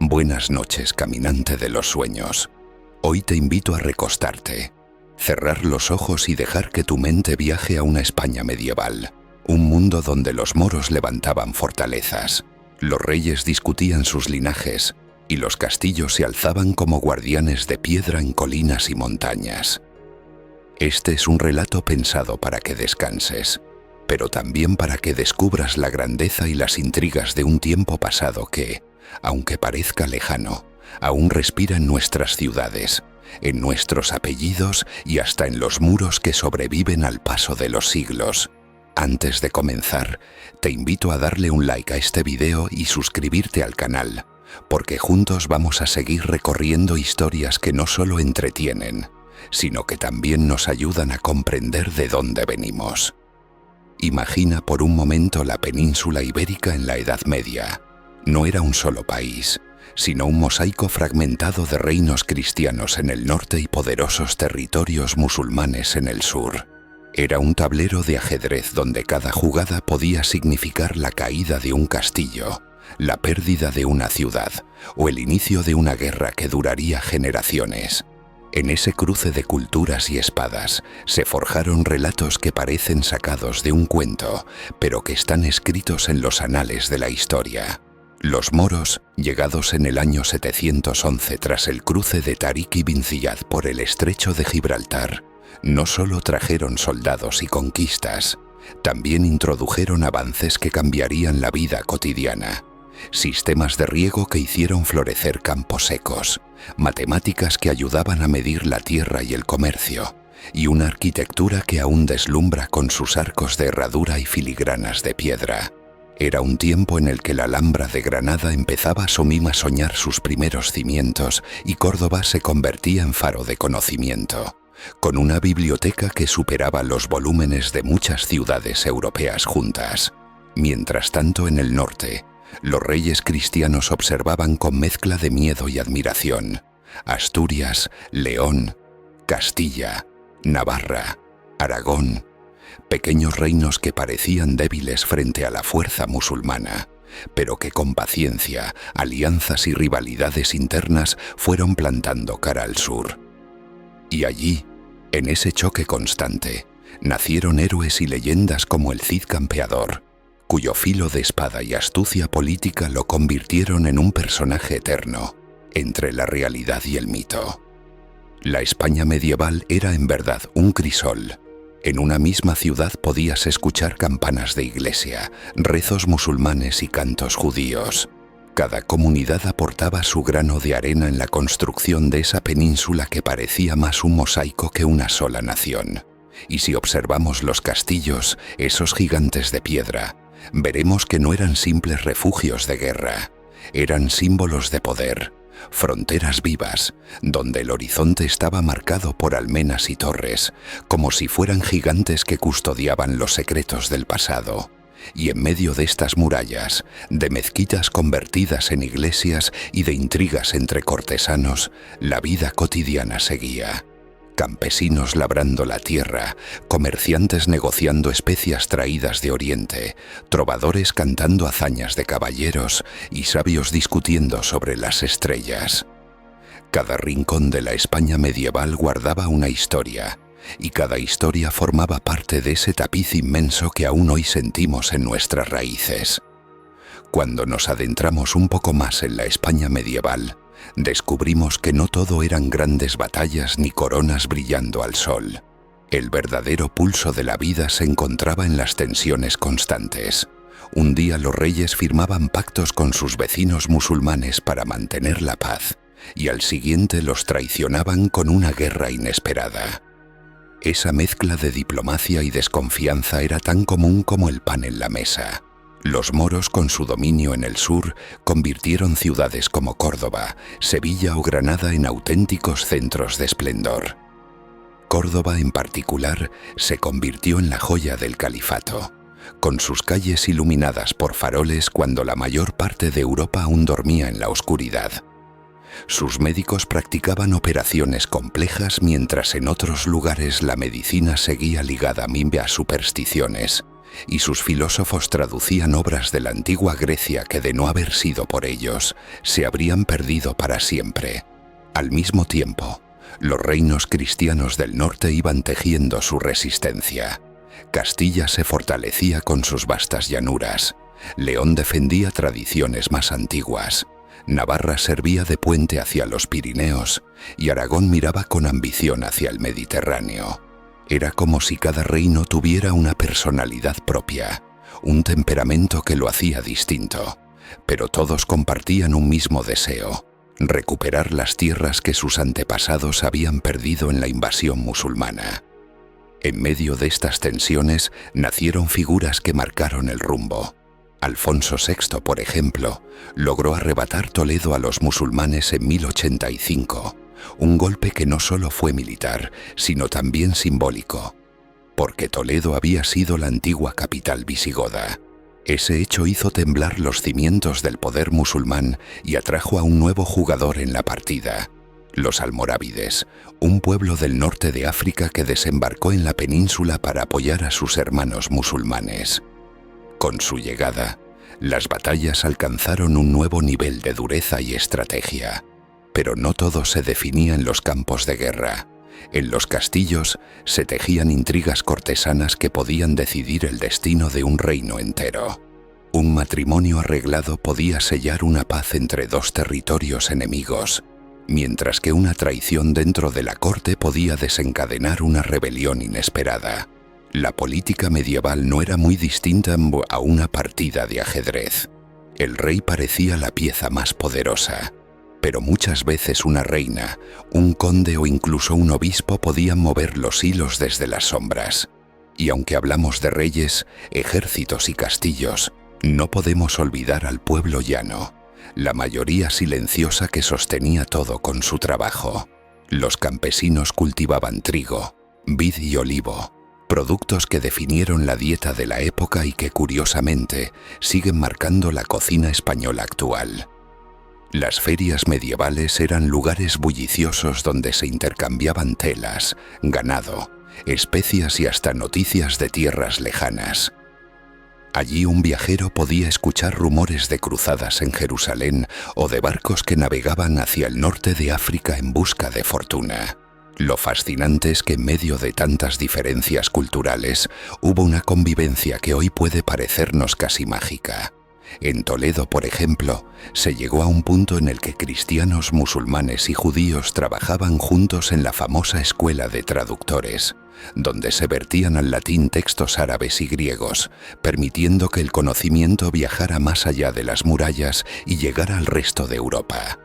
Buenas noches, caminante de los sueños. Hoy te invito a recostarte, cerrar los ojos y dejar que tu mente viaje a una España medieval, un mundo donde los moros levantaban fortalezas, los reyes discutían sus linajes y los castillos se alzaban como guardianes de piedra en colinas y montañas. Este es un relato pensado para que descanses, pero también para que descubras la grandeza y las intrigas de un tiempo pasado que, aunque parezca lejano, aún respira en nuestras ciudades, en nuestros apellidos y hasta en los muros que sobreviven al paso de los siglos. Antes de comenzar, te invito a darle un like a este video y suscribirte al canal, porque juntos vamos a seguir recorriendo historias que no solo entretienen, sino que también nos ayudan a comprender de dónde venimos. Imagina por un momento la península ibérica en la Edad Media. No era un solo país, sino un mosaico fragmentado de reinos cristianos en el norte y poderosos territorios musulmanes en el sur. Era un tablero de ajedrez donde cada jugada podía significar la caída de un castillo, la pérdida de una ciudad o el inicio de una guerra que duraría generaciones. En ese cruce de culturas y espadas se forjaron relatos que parecen sacados de un cuento, pero que están escritos en los anales de la historia. Los moros, llegados en el año 711 tras el cruce de Tarik ibn Ziyad por el estrecho de Gibraltar, no solo trajeron soldados y conquistas, también introdujeron avances que cambiarían la vida cotidiana. Sistemas de riego que hicieron florecer campos secos, matemáticas que ayudaban a medir la tierra y el comercio, y una arquitectura que aún deslumbra con sus arcos de herradura y filigranas de piedra. Era un tiempo en el que la Alhambra de Granada empezaba a soñar sus primeros cimientos y Córdoba se convertía en faro de conocimiento, con una biblioteca que superaba los volúmenes de muchas ciudades europeas juntas. Mientras tanto, en el norte, los reyes cristianos observaban con mezcla de miedo y admiración Asturias, León, Castilla, Navarra, Aragón, pequeños reinos que parecían débiles frente a la fuerza musulmana, pero que con paciencia, alianzas y rivalidades internas fueron plantando cara al sur. Y allí, en ese choque constante, nacieron héroes y leyendas como el Cid Campeador, cuyo filo de espada y astucia política lo convirtieron en un personaje eterno, entre la realidad y el mito. La España medieval era en verdad un crisol. En una misma ciudad podías escuchar campanas de iglesia, rezos musulmanes y cantos judíos. Cada comunidad aportaba su grano de arena en la construcción de esa península que parecía más un mosaico que una sola nación. Y si observamos los castillos, esos gigantes de piedra, veremos que no eran simples refugios de guerra, eran símbolos de poder, fronteras vivas, donde el horizonte estaba marcado por almenas y torres, como si fueran gigantes que custodiaban los secretos del pasado. Y en medio de estas murallas, de mezquitas convertidas en iglesias y de intrigas entre cortesanos, la vida cotidiana seguía. Campesinos labrando la tierra, comerciantes negociando especias traídas de Oriente, trovadores cantando hazañas de caballeros y sabios discutiendo sobre las estrellas. Cada rincón de la España medieval guardaba una historia, y cada historia formaba parte de ese tapiz inmenso que aún hoy sentimos en nuestras raíces. Cuando nos adentramos un poco más en la España medieval, descubrimos que no todo eran grandes batallas ni coronas brillando al sol. El verdadero pulso de la vida se encontraba en las tensiones constantes. Un día los reyes firmaban pactos con sus vecinos musulmanes para mantener la paz, y al siguiente los traicionaban con una guerra inesperada. Esa mezcla de diplomacia y desconfianza era tan común como el pan en la mesa. Los moros, con su dominio en el sur, convirtieron ciudades como Córdoba, Sevilla o Granada en auténticos centros de esplendor. Córdoba, en particular, se convirtió en la joya del califato, con sus calles iluminadas por faroles cuando la mayor parte de Europa aún dormía en la oscuridad. Sus médicos practicaban operaciones complejas mientras en otros lugares la medicina seguía ligada a supersticiones, y sus filósofos traducían obras de la antigua Grecia que, de no haber sido por ellos, se habrían perdido para siempre. Al mismo tiempo, los reinos cristianos del norte iban tejiendo su resistencia. Castilla se fortalecía con sus vastas llanuras, León defendía tradiciones más antiguas, Navarra servía de puente hacia los Pirineos y Aragón miraba con ambición hacia el Mediterráneo. Era como si cada reino tuviera una personalidad propia, un temperamento que lo hacía distinto, pero todos compartían un mismo deseo: recuperar las tierras que sus antepasados habían perdido en la invasión musulmana. En medio de estas tensiones nacieron figuras que marcaron el rumbo. Alfonso VI, por ejemplo, logró arrebatar Toledo a los musulmanes en 1085, un golpe que no solo fue militar, sino también simbólico, porque Toledo había sido la antigua capital visigoda. Ese hecho hizo temblar los cimientos del poder musulmán y atrajo a un nuevo jugador en la partida: los almorávides, un pueblo del norte de África que desembarcó en la península para apoyar a sus hermanos musulmanes. Con su llegada, las batallas alcanzaron un nuevo nivel de dureza y estrategia. Pero no todo se definía en los campos de guerra. En los castillos se tejían intrigas cortesanas que podían decidir el destino de un reino entero. Un matrimonio arreglado podía sellar una paz entre dos territorios enemigos, mientras que una traición dentro de la corte podía desencadenar una rebelión inesperada. La política medieval no era muy distinta a una partida de ajedrez. El rey parecía la pieza más poderosa, pero muchas veces una reina, un conde o incluso un obispo podían mover los hilos desde las sombras. Y aunque hablamos de reyes, ejércitos y castillos, no podemos olvidar al pueblo llano, la mayoría silenciosa que sostenía todo con su trabajo. Los campesinos cultivaban trigo, vid y olivo, productos que definieron la dieta de la época y que, curiosamente, siguen marcando la cocina española actual. Las ferias medievales eran lugares bulliciosos donde se intercambiaban telas, ganado, especias y hasta noticias de tierras lejanas. Allí un viajero podía escuchar rumores de cruzadas en Jerusalén o de barcos que navegaban hacia el norte de África en busca de fortuna. Lo fascinante es que en medio de tantas diferencias culturales hubo una convivencia que hoy puede parecernos casi mágica. En Toledo, por ejemplo, se llegó a un punto en el que cristianos, musulmanes y judíos trabajaban juntos en la famosa escuela de traductores, donde se vertían al latín textos árabes y griegos, permitiendo que el conocimiento viajara más allá de las murallas y llegara al resto de Europa.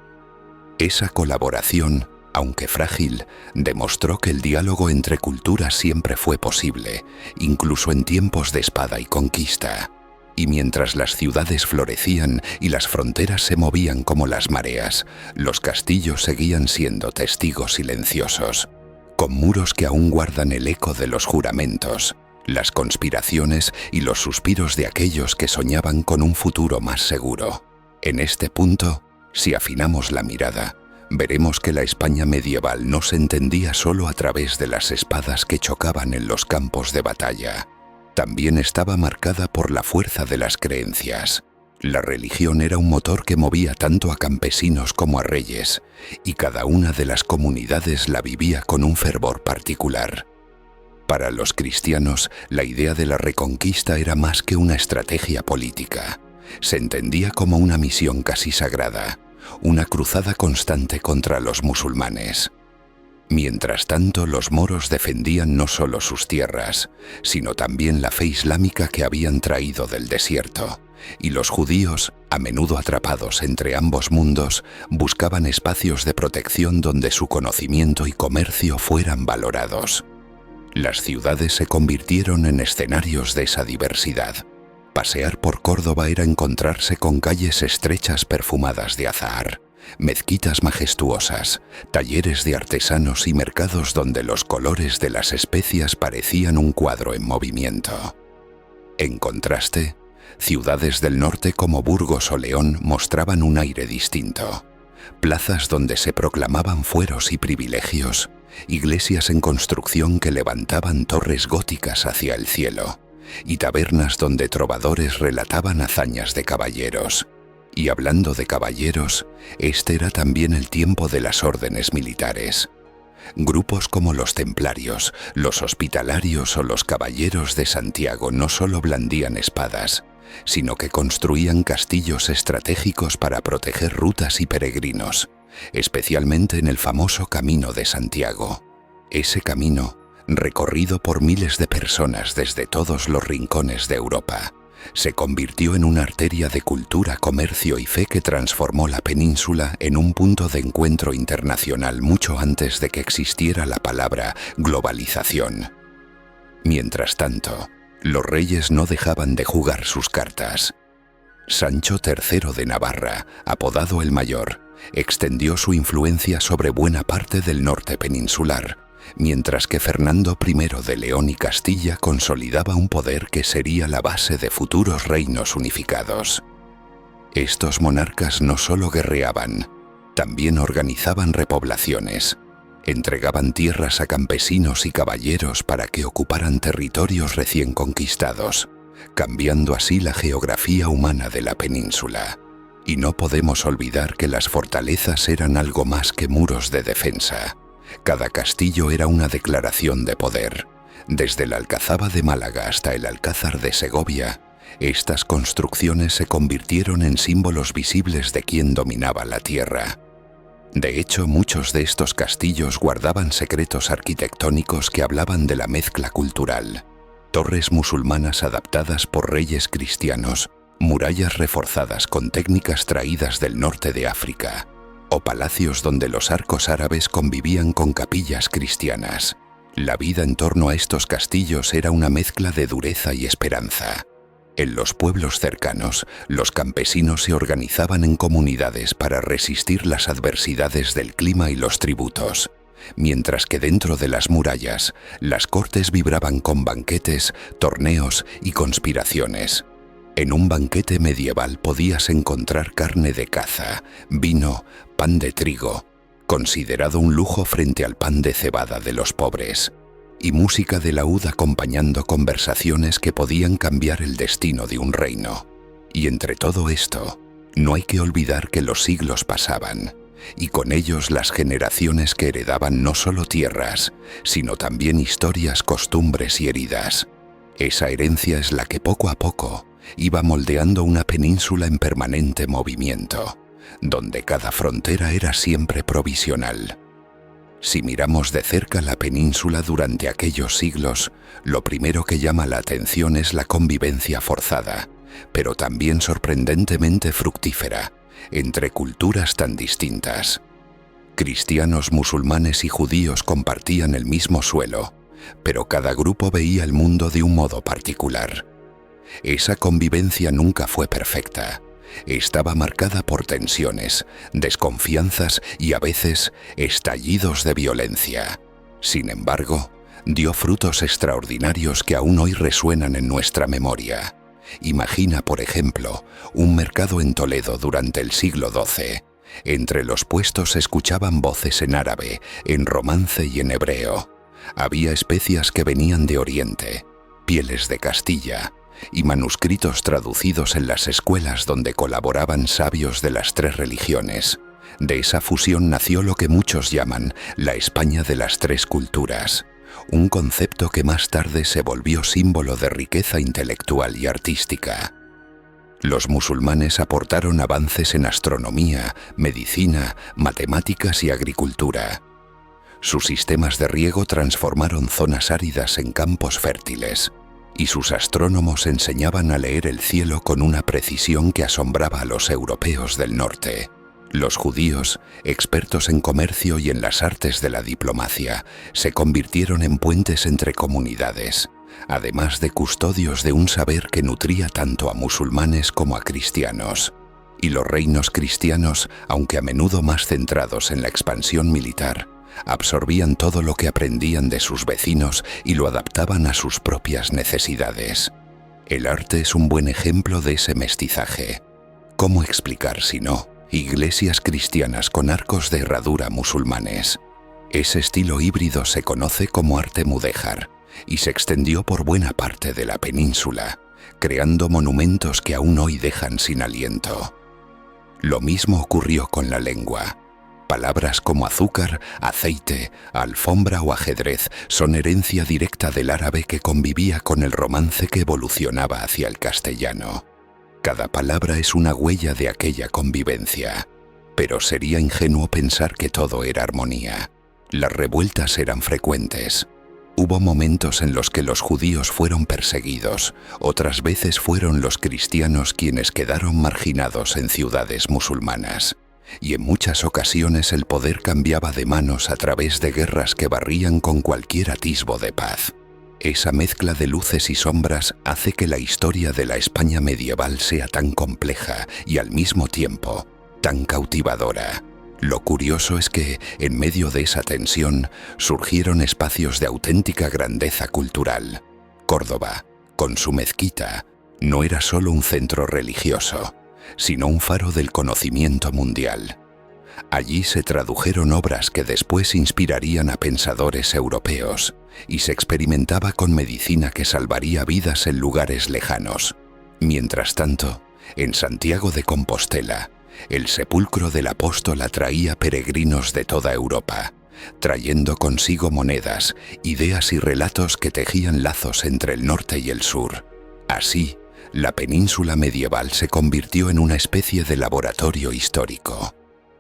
Esa colaboración, aunque frágil, demostró que el diálogo entre culturas siempre fue posible, incluso en tiempos de espada y conquista. Y mientras las ciudades florecían y las fronteras se movían como las mareas, los castillos seguían siendo testigos silenciosos, con muros que aún guardan el eco de los juramentos, las conspiraciones y los suspiros de aquellos que soñaban con un futuro más seguro. En este punto, si afinamos la mirada, veremos que la España medieval no se entendía solo a través de las espadas que chocaban en los campos de batalla. También estaba marcada por la fuerza de las creencias. La religión era un motor que movía tanto a campesinos como a reyes, y cada una de las comunidades la vivía con un fervor particular. Para los cristianos, la idea de la reconquista era más que una estrategia política. Se entendía como una misión casi sagrada, una cruzada constante contra los musulmanes. Mientras tanto, los moros defendían no solo sus tierras, sino también la fe islámica que habían traído del desierto, y los judíos, a menudo atrapados entre ambos mundos, buscaban espacios de protección donde su conocimiento y comercio fueran valorados. Las ciudades se convirtieron en escenarios de esa diversidad. Pasear por Córdoba era encontrarse con calles estrechas perfumadas de azahar, mezquitas majestuosas, talleres de artesanos y mercados donde los colores de las especias parecían un cuadro en movimiento. En contraste, ciudades del norte como Burgos o León mostraban un aire distinto. Plazas donde se proclamaban fueros y privilegios, iglesias en construcción que levantaban torres góticas hacia el cielo, y tabernas donde trovadores relataban hazañas de caballeros. Y hablando de caballeros, este era también el tiempo de las órdenes militares. Grupos como los templarios, los hospitalarios o los caballeros de Santiago no solo blandían espadas, sino que construían castillos estratégicos para proteger rutas y peregrinos, especialmente en el famoso Camino de Santiago. Ese camino, recorrido por miles de personas desde todos los rincones de Europa, se convirtió en una arteria de cultura, comercio y fe que transformó la península en un punto de encuentro internacional mucho antes de que existiera la palabra globalización. Mientras tanto, los reyes no dejaban de jugar sus cartas. Sancho III de Navarra, apodado el Mayor, extendió su influencia sobre buena parte del norte peninsular, mientras que Fernando I de León y Castilla consolidaba un poder que sería la base de futuros reinos unificados. Estos monarcas no solo guerreaban, también organizaban repoblaciones, entregaban tierras a campesinos y caballeros para que ocuparan territorios recién conquistados, cambiando así la geografía humana de la península. Y no podemos olvidar que las fortalezas eran algo más que muros de defensa. Cada castillo era una declaración de poder. Desde la Alcazaba de Málaga hasta el Alcázar de Segovia, estas construcciones se convirtieron en símbolos visibles de quien dominaba la tierra. De hecho, muchos de estos castillos guardaban secretos arquitectónicos que hablaban de la mezcla cultural. Torres musulmanas adaptadas por reyes cristianos, murallas reforzadas con técnicas traídas del norte de África, o palacios donde los arcos árabes convivían con capillas cristianas. La vida en torno a estos castillos era una mezcla de dureza y esperanza. En los pueblos cercanos, los campesinos se organizaban en comunidades para resistir las adversidades del clima y los tributos, mientras que dentro de las murallas, las cortes vibraban con banquetes, torneos y conspiraciones. En un banquete medieval podías encontrar carne de caza, vino, pan de trigo, considerado un lujo frente al pan de cebada de los pobres, y música de laúd acompañando conversaciones que podían cambiar el destino de un reino. Y entre todo esto, no hay que olvidar que los siglos pasaban, y con ellos las generaciones que heredaban no solo tierras, sino también historias, costumbres y heridas. Esa herencia es la que poco a poco iba moldeando una península en permanente movimiento, donde cada frontera era siempre provisional. Si miramos de cerca la península durante aquellos siglos, lo primero que llama la atención es la convivencia forzada, pero también sorprendentemente fructífera, entre culturas tan distintas. Cristianos, musulmanes y judíos compartían el mismo suelo, pero cada grupo veía el mundo de un modo particular. Esa convivencia nunca fue perfecta. Estaba marcada por tensiones, desconfianzas y a veces estallidos de violencia. Sin embargo, dio frutos extraordinarios que aún hoy resuenan en nuestra memoria. Imagina, por ejemplo, un mercado en Toledo durante el siglo XII. Entre los puestos se escuchaban voces en árabe, en romance y en hebreo. Había especias que venían de Oriente, pieles de Castilla, y manuscritos traducidos en las escuelas donde colaboraban sabios de las tres religiones. De esa fusión nació lo que muchos llaman la España de las tres culturas, un concepto que más tarde se volvió símbolo de riqueza intelectual y artística. Los musulmanes aportaron avances en astronomía, medicina, matemáticas y agricultura. Sus sistemas de riego transformaron zonas áridas en campos fértiles, y sus astrónomos enseñaban a leer el cielo con una precisión que asombraba a los europeos del norte. Los judíos, expertos en comercio y en las artes de la diplomacia, se convirtieron en puentes entre comunidades, además de custodios de un saber que nutría tanto a musulmanes como a cristianos. Y los reinos cristianos, aunque a menudo más centrados en la expansión militar, absorbían todo lo que aprendían de sus vecinos y lo adaptaban a sus propias necesidades. El arte es un buen ejemplo de ese mestizaje. ¿Cómo explicar si no iglesias cristianas con arcos de herradura musulmanes? Ese estilo híbrido se conoce como arte mudéjar y se extendió por buena parte de la península, creando monumentos que aún hoy dejan sin aliento. Lo mismo ocurrió con la lengua. Palabras como azúcar, aceite, alfombra o ajedrez son herencia directa del árabe que convivía con el romance que evolucionaba hacia el castellano. Cada palabra es una huella de aquella convivencia, pero sería ingenuo pensar que todo era armonía. Las revueltas eran frecuentes. Hubo momentos en los que los judíos fueron perseguidos, otras veces fueron los cristianos quienes quedaron marginados en ciudades musulmanas. Y en muchas ocasiones el poder cambiaba de manos a través de guerras que barrían con cualquier atisbo de paz. Esa mezcla de luces y sombras hace que la historia de la España medieval sea tan compleja y al mismo tiempo tan cautivadora. Lo curioso es que, en medio de esa tensión, surgieron espacios de auténtica grandeza cultural. Córdoba, con su mezquita, no era solo un centro religioso, sino un faro del conocimiento mundial. Allí se tradujeron obras que después inspirarían a pensadores europeos, y se experimentaba con medicina que salvaría vidas en lugares lejanos. Mientras tanto, en Santiago de Compostela, el sepulcro del apóstol atraía peregrinos de toda Europa, trayendo consigo monedas, ideas y relatos que tejían lazos entre el norte y el sur. Así, la península medieval se convirtió en una especie de laboratorio histórico.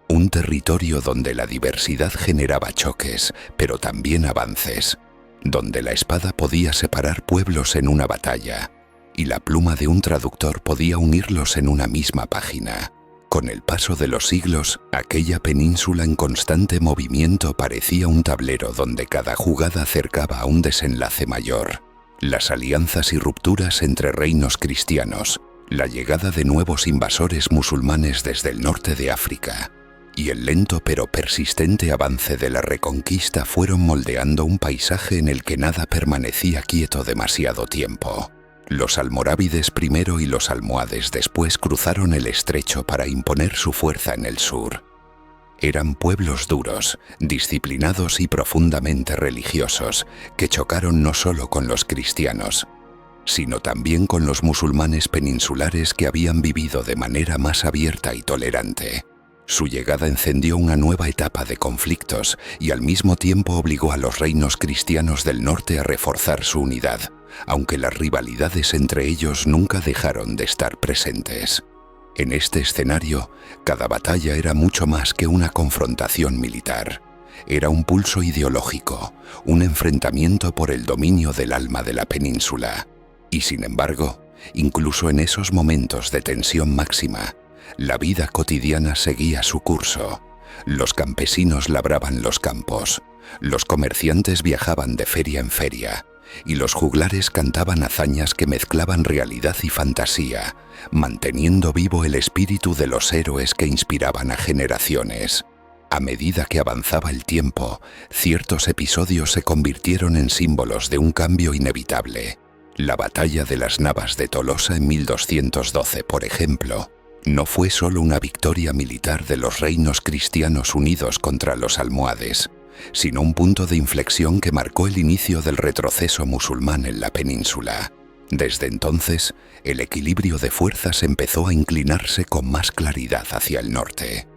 Un territorio donde la diversidad generaba choques, pero también avances, donde la espada podía separar pueblos en una batalla, y la pluma de un traductor podía unirlos en una misma página. Con el paso de los siglos, aquella península en constante movimiento parecía un tablero donde cada jugada acercaba a un desenlace mayor. Las alianzas y rupturas entre reinos cristianos, la llegada de nuevos invasores musulmanes desde el norte de África, y el lento pero persistente avance de la Reconquista fueron moldeando un paisaje en el que nada permanecía quieto demasiado tiempo. Los almorávides primero y los almohades después cruzaron el estrecho para imponer su fuerza en el sur. Eran pueblos duros, disciplinados y profundamente religiosos, que chocaron no solo con los cristianos, sino también con los musulmanes peninsulares que habían vivido de manera más abierta y tolerante. Su llegada encendió una nueva etapa de conflictos y al mismo tiempo obligó a los reinos cristianos del norte a reforzar su unidad, aunque las rivalidades entre ellos nunca dejaron de estar presentes. En este escenario, cada batalla era mucho más que una confrontación militar. Era un pulso ideológico, un enfrentamiento por el dominio del alma de la península. Y sin embargo, incluso en esos momentos de tensión máxima, la vida cotidiana seguía su curso. Los campesinos labraban los campos, los comerciantes viajaban de feria en feria, y los juglares cantaban hazañas que mezclaban realidad y fantasía, manteniendo vivo el espíritu de los héroes que inspiraban a generaciones. A medida que avanzaba el tiempo, ciertos episodios se convirtieron en símbolos de un cambio inevitable. La batalla de las Navas de Tolosa en 1212, por ejemplo, no fue solo una victoria militar de los reinos cristianos unidos contra los almohades, sino un punto de inflexión que marcó el inicio del retroceso musulmán en la península. Desde entonces, el equilibrio de fuerzas empezó a inclinarse con más claridad hacia el norte.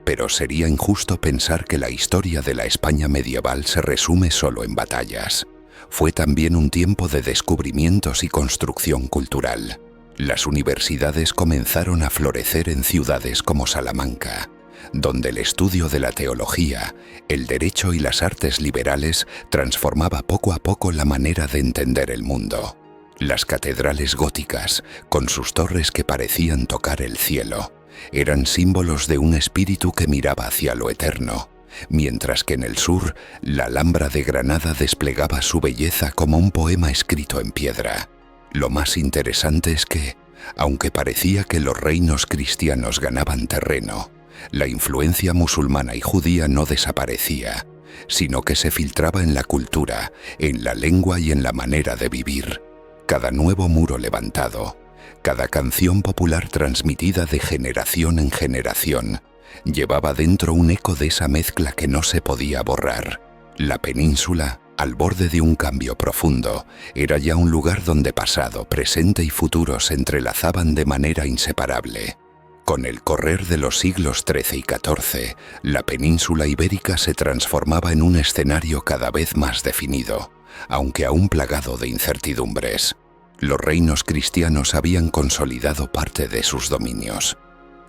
Pero sería injusto pensar que la historia de la España medieval se resume solo en batallas. Fue también un tiempo de descubrimientos y construcción cultural. Las universidades comenzaron a florecer en ciudades como Salamanca, donde el estudio de la teología, el derecho y las artes liberales transformaba poco a poco la manera de entender el mundo. Las catedrales góticas, con sus torres que parecían tocar el cielo, eran símbolos de un espíritu que miraba hacia lo eterno, mientras que en el sur, la Alhambra de Granada desplegaba su belleza como un poema escrito en piedra. Lo más interesante es que, aunque parecía que los reinos cristianos ganaban terreno, la influencia musulmana y judía no desaparecía, sino que se filtraba en la cultura, en la lengua y en la manera de vivir. Cada nuevo muro levantado, cada canción popular transmitida de generación en generación, llevaba dentro un eco de esa mezcla que no se podía borrar. La península Al borde de un cambio profundo, era ya un lugar donde pasado, presente y futuro se entrelazaban de manera inseparable. Con el correr de los siglos XIII y XIV, la península ibérica se transformaba en un escenario cada vez más definido, aunque aún plagado de incertidumbres. Los reinos cristianos habían consolidado parte de sus dominios.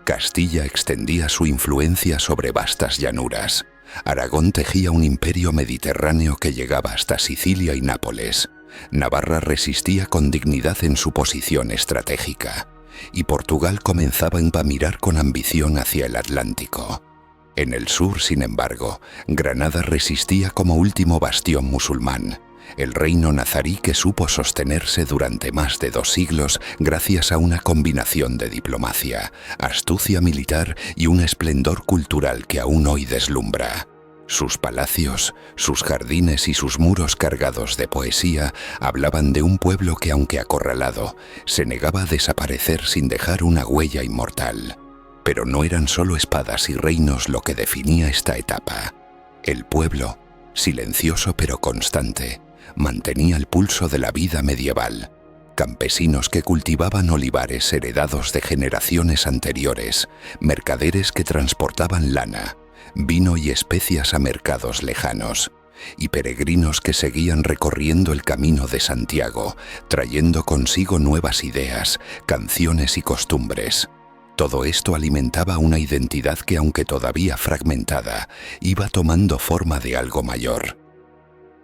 Castilla extendía su influencia sobre vastas llanuras. Aragón tejía un imperio mediterráneo que llegaba hasta Sicilia y Nápoles. Navarra resistía con dignidad en su posición estratégica. Y Portugal comenzaba a mirar con ambición hacia el Atlántico. En el sur, sin embargo, Granada resistía como último bastión musulmán. El reino nazarí que supo sostenerse durante más de 2 siglos gracias a una combinación de diplomacia, astucia militar y un esplendor cultural que aún hoy deslumbra. Sus palacios, sus jardines y sus muros cargados de poesía hablaban de un pueblo que, aunque acorralado, se negaba a desaparecer sin dejar una huella inmortal. Pero no eran solo espadas y reinos lo que definía esta etapa. El pueblo, silencioso pero constante, mantenía el pulso de la vida medieval. Campesinos que cultivaban olivares heredados de generaciones anteriores, mercaderes que transportaban lana, vino y especias a mercados lejanos, y peregrinos que seguían recorriendo el camino de Santiago, trayendo consigo nuevas ideas, canciones y costumbres. Todo esto alimentaba una identidad que, aunque todavía fragmentada, iba tomando forma de algo mayor.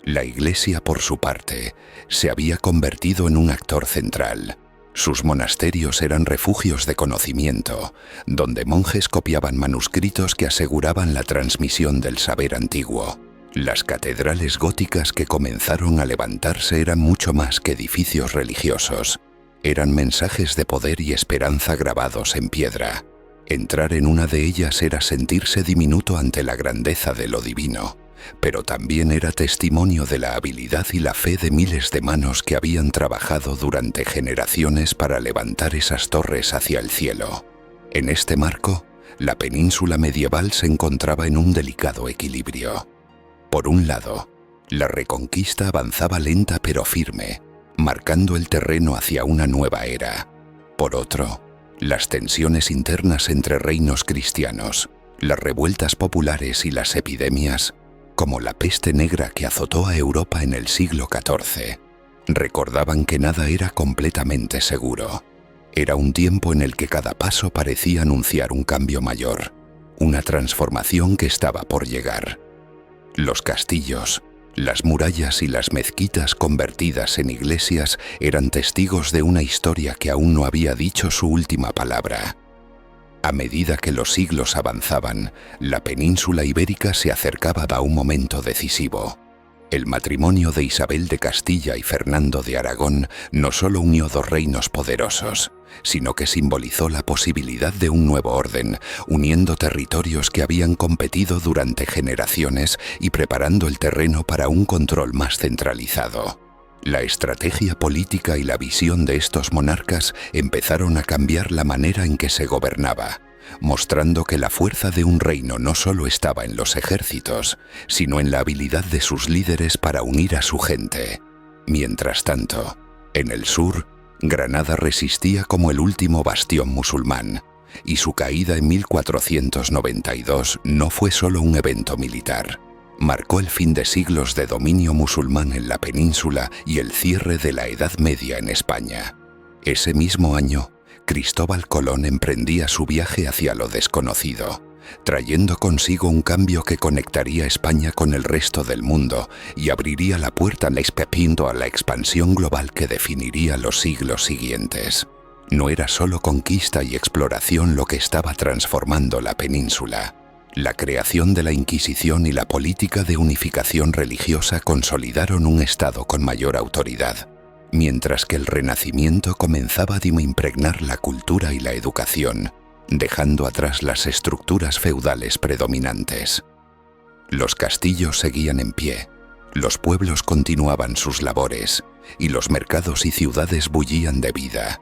La Iglesia, por su parte, se había convertido en un actor central. Sus monasterios eran refugios de conocimiento, donde monjes copiaban manuscritos que aseguraban la transmisión del saber antiguo. Las catedrales góticas que comenzaron a levantarse eran mucho más que edificios religiosos. Eran mensajes de poder y esperanza grabados en piedra. Entrar en una de ellas era sentirse diminuto ante la grandeza de lo divino, pero también era testimonio de la habilidad y la fe de miles de manos que habían trabajado durante generaciones para levantar esas torres hacia el cielo. En este marco, la península medieval se encontraba en un delicado equilibrio. Por un lado, la reconquista avanzaba lenta pero firme, marcando el terreno hacia una nueva era. Por otro, las tensiones internas entre reinos cristianos, las revueltas populares y las epidemias, como la peste negra que azotó a Europa en el siglo XIV, recordaban que nada era completamente seguro. Era un tiempo en el que cada paso parecía anunciar un cambio mayor, una transformación que estaba por llegar. Los castillos, las murallas y las mezquitas convertidas en iglesias eran testigos de una historia que aún no había dicho su última palabra. A medida que los siglos avanzaban, la península ibérica se acercaba a un momento decisivo. El matrimonio de Isabel de Castilla y Fernando de Aragón no solo unió 2 reinos poderosos, sino que simbolizó la posibilidad de un nuevo orden, uniendo territorios que habían competido durante generaciones y preparando el terreno para un control más centralizado. La estrategia política y la visión de estos monarcas empezaron a cambiar la manera en que se gobernaba, mostrando que la fuerza de un reino no solo estaba en los ejércitos, sino en la habilidad de sus líderes para unir a su gente. Mientras tanto, en el sur, Granada resistía como el último bastión musulmán, y su caída en 1492 no fue solo un evento militar. Marcó el fin de siglos de dominio musulmán en la península y el cierre de la Edad Media en España. Ese mismo año, Cristóbal Colón emprendía su viaje hacia lo desconocido, trayendo consigo un cambio que conectaría España con el resto del mundo y abriría la puerta a la expansión global que definiría los siglos siguientes. No era solo conquista y exploración lo que estaba transformando la península. La creación de la Inquisición y la política de unificación religiosa consolidaron un Estado con mayor autoridad, mientras que el Renacimiento comenzaba a impregnar la cultura y la educación, dejando atrás las estructuras feudales predominantes. Los castillos seguían en pie, los pueblos continuaban sus labores, y los mercados y ciudades bullían de vida.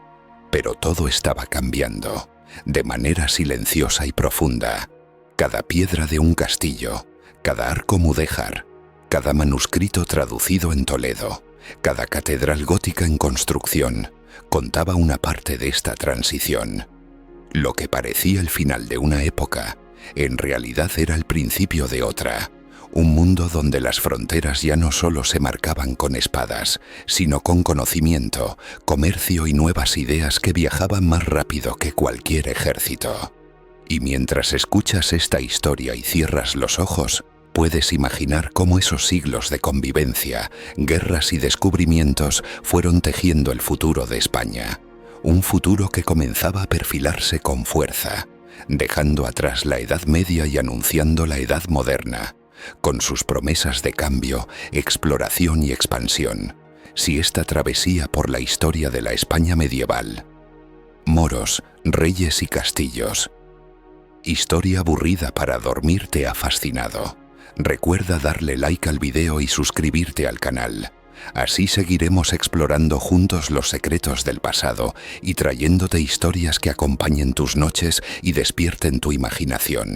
Pero todo estaba cambiando, de manera silenciosa y profunda. Cada piedra de un castillo, cada arco mudéjar, cada manuscrito traducido en Toledo, cada catedral gótica en construcción, contaba una parte de esta transición. Lo que parecía el final de una época, en realidad era el principio de otra. Un mundo donde las fronteras ya no solo se marcaban con espadas, sino con conocimiento, comercio y nuevas ideas que viajaban más rápido que cualquier ejército. Y mientras escuchas esta historia y cierras los ojos, puedes imaginar cómo esos siglos de convivencia, guerras y descubrimientos fueron tejiendo el futuro de España. Un futuro que comenzaba a perfilarse con fuerza, dejando atrás la Edad Media y anunciando la Edad Moderna, con sus promesas de cambio, exploración y expansión. Si esta travesía por la historia de la España medieval. Moros, reyes y castillos. Historia aburrida para dormir te ha fascinado. Recuerda darle like al video y suscribirte al canal. Así seguiremos explorando juntos los secretos del pasado y trayéndote historias que acompañen tus noches y despierten tu imaginación.